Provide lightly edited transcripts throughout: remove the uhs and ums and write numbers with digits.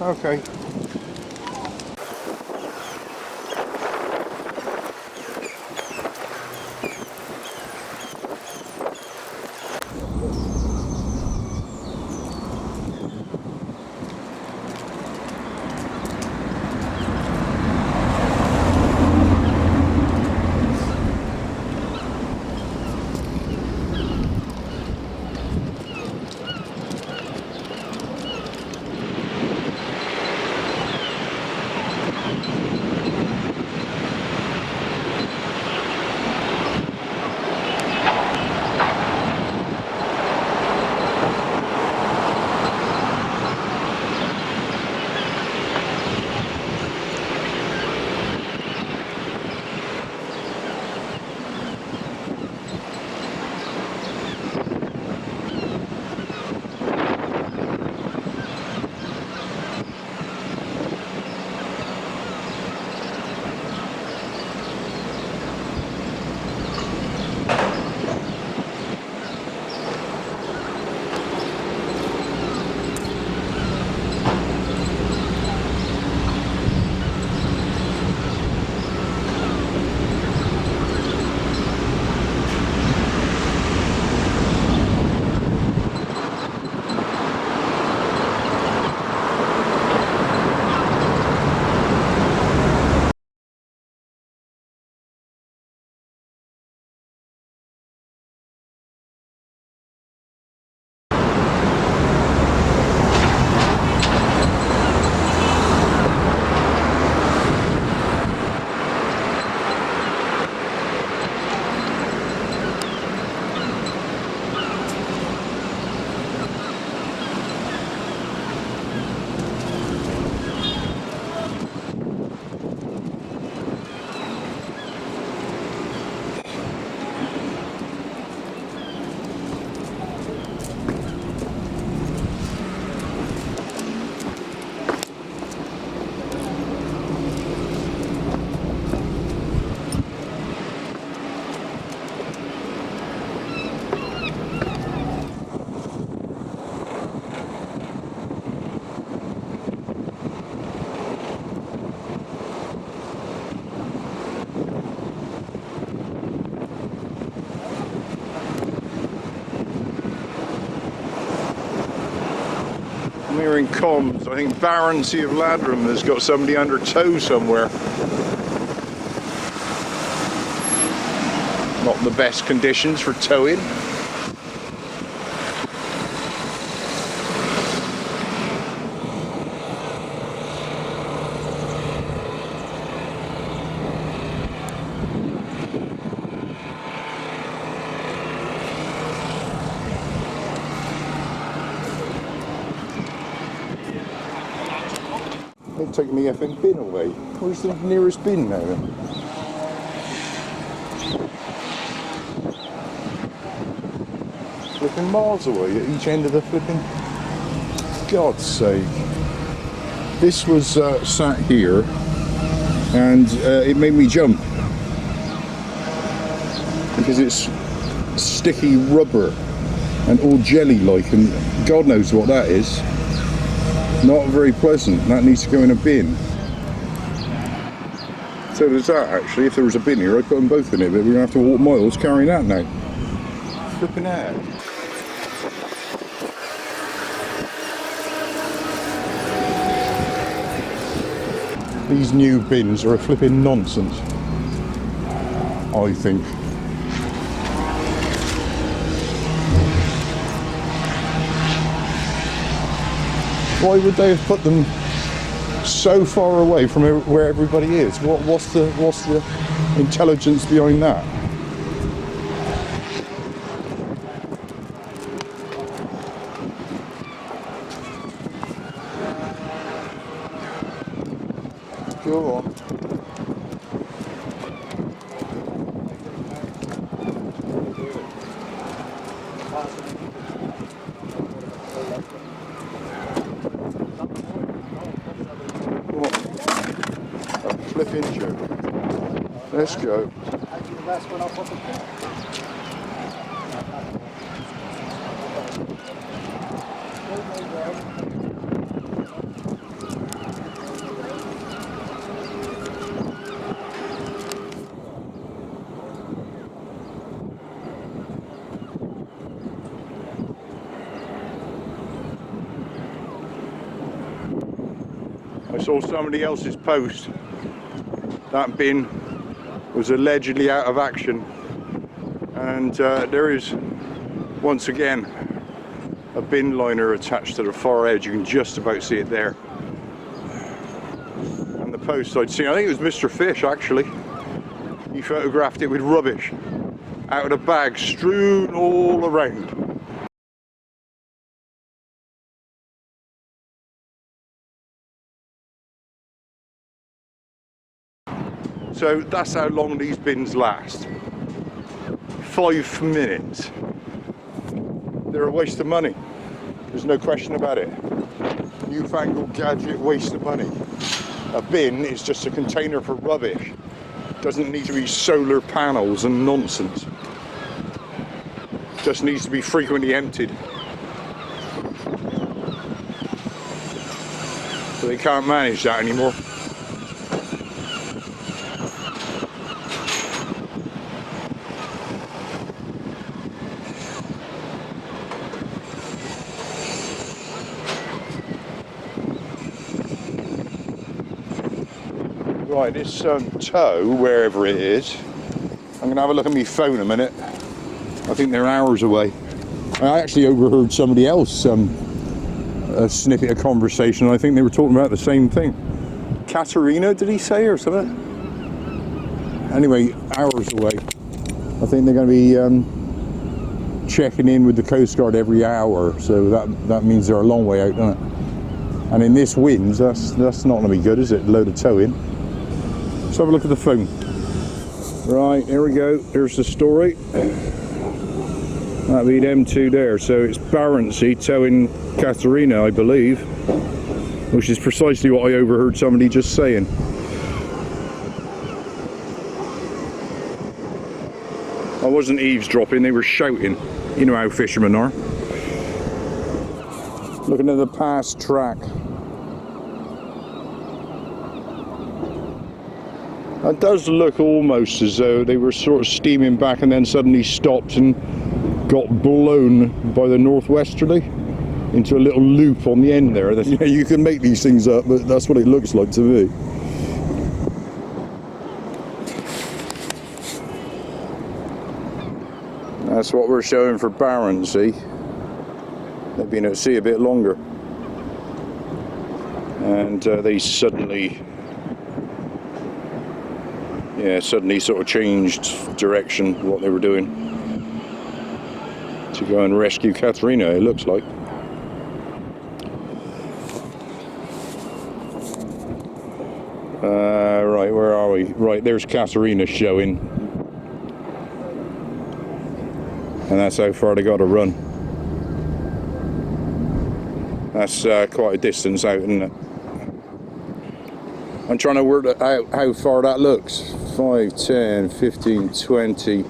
Okay. I'm hearing comms. I think Baroncy of Ladram has got somebody under tow somewhere. Not the best conditions for towing. They're taking the effing bin away. Where's the nearest bin now then? Flipping miles away at each end of the flipping... God's sake. This was sat here and it made me jump. Because it's sticky rubber and all jelly-like, and God knows what that is. Not very pleasant. That needs to go in a bin. So there's that actually. If there was a bin here, I'd put them both in it, but we're going to have to walk miles carrying that now. Flipping out. These new bins are a flipping nonsense, I think. Why would they have put them so far away from where everybody is? What's the intelligence behind that? Go on. Flipping joke. Let's go. saw somebody else's post. That bin was allegedly out of action, and there is once again a bin liner attached to the far edge. You can just about see it there. And the post I'd seen, I think it was Mr. Fish actually, he photographed it with rubbish out of the bag strewn all around. So that's how long these bins last. 5 minutes. They're a waste of money. There's no question about it. Newfangled gadget, waste of money. A bin is just a container for rubbish. Doesn't need to be solar panels and nonsense. Just needs to be frequently emptied. But they can't manage that anymore. Right, this tow, wherever it is, I'm going to have a look at my phone a minute. I think they're hours away. I actually overheard somebody else a snippet of conversation. I think they were talking about the same thing. Katerina, did he say, or something? Anyway, hours away. I think they're going to be checking in with the Coast Guard every hour, so that means they're a long way out, doesn't it? And in this wind, that's not going to be good, is it? Load of towing. Let's have a look at the phone. Right, here we go. Here's the story. That'd be them two there. So it's Barrentsey towing Katerina, I believe, which is precisely what I overheard somebody just saying. I wasn't eavesdropping, they were shouting. You know how fishermen are. Looking at the past track. It does look almost as though they were sort of steaming back and then suddenly stopped and got blown by the northwesterly into a little loop on the end there. Yeah, you can make these things up, but that's what it looks like to me. That's what we're showing for Barrentsey. They've been at sea a bit longer. And they suddenly sort of changed direction, what they were doing, to go and rescue Katerina, it looks like. Right, where are we? Right, there's Katerina showing. And that's how far they got to run. That's quite a distance out, isn't it? I'm trying to work out how far that looks. 5, 10, 15, 20,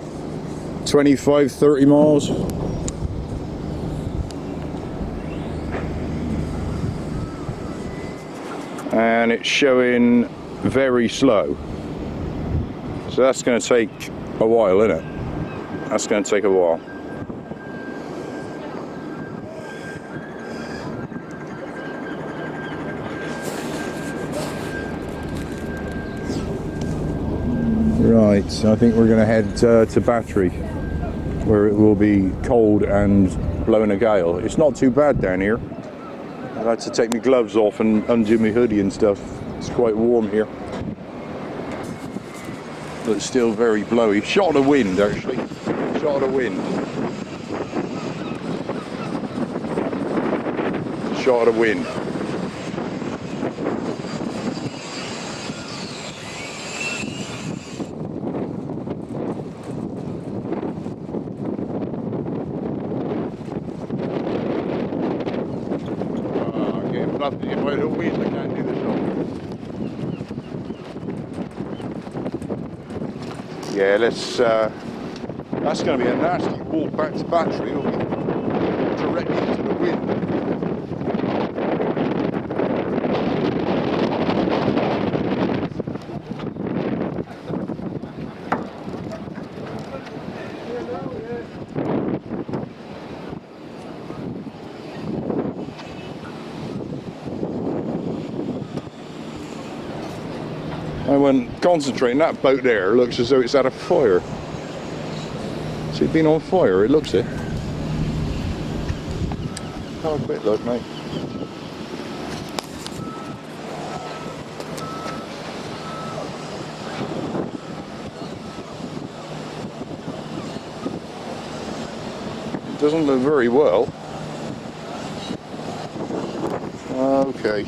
25, 30 miles. And it's showing very slow. So that's going to take a while, isn't it? That's going to take a while. Right, so I think we're going to head to Battery, where it will be cold and blowing a gale. It's not too bad down here. I've had to take my gloves off and undo my hoodie and stuff. It's quite warm here, but it's still very blowy. Shot of wind, actually. Shot of wind. Shot of wind. If I don't win, I can't do the job. Yeah, let's. That's going to be a nasty walk back to Battery. It'll be directly into the wind. concentrating. That boat there looks as though it's had a fire. Has it been on fire? It looks it. Have a quick look, mate. It doesn't look very well. Okay.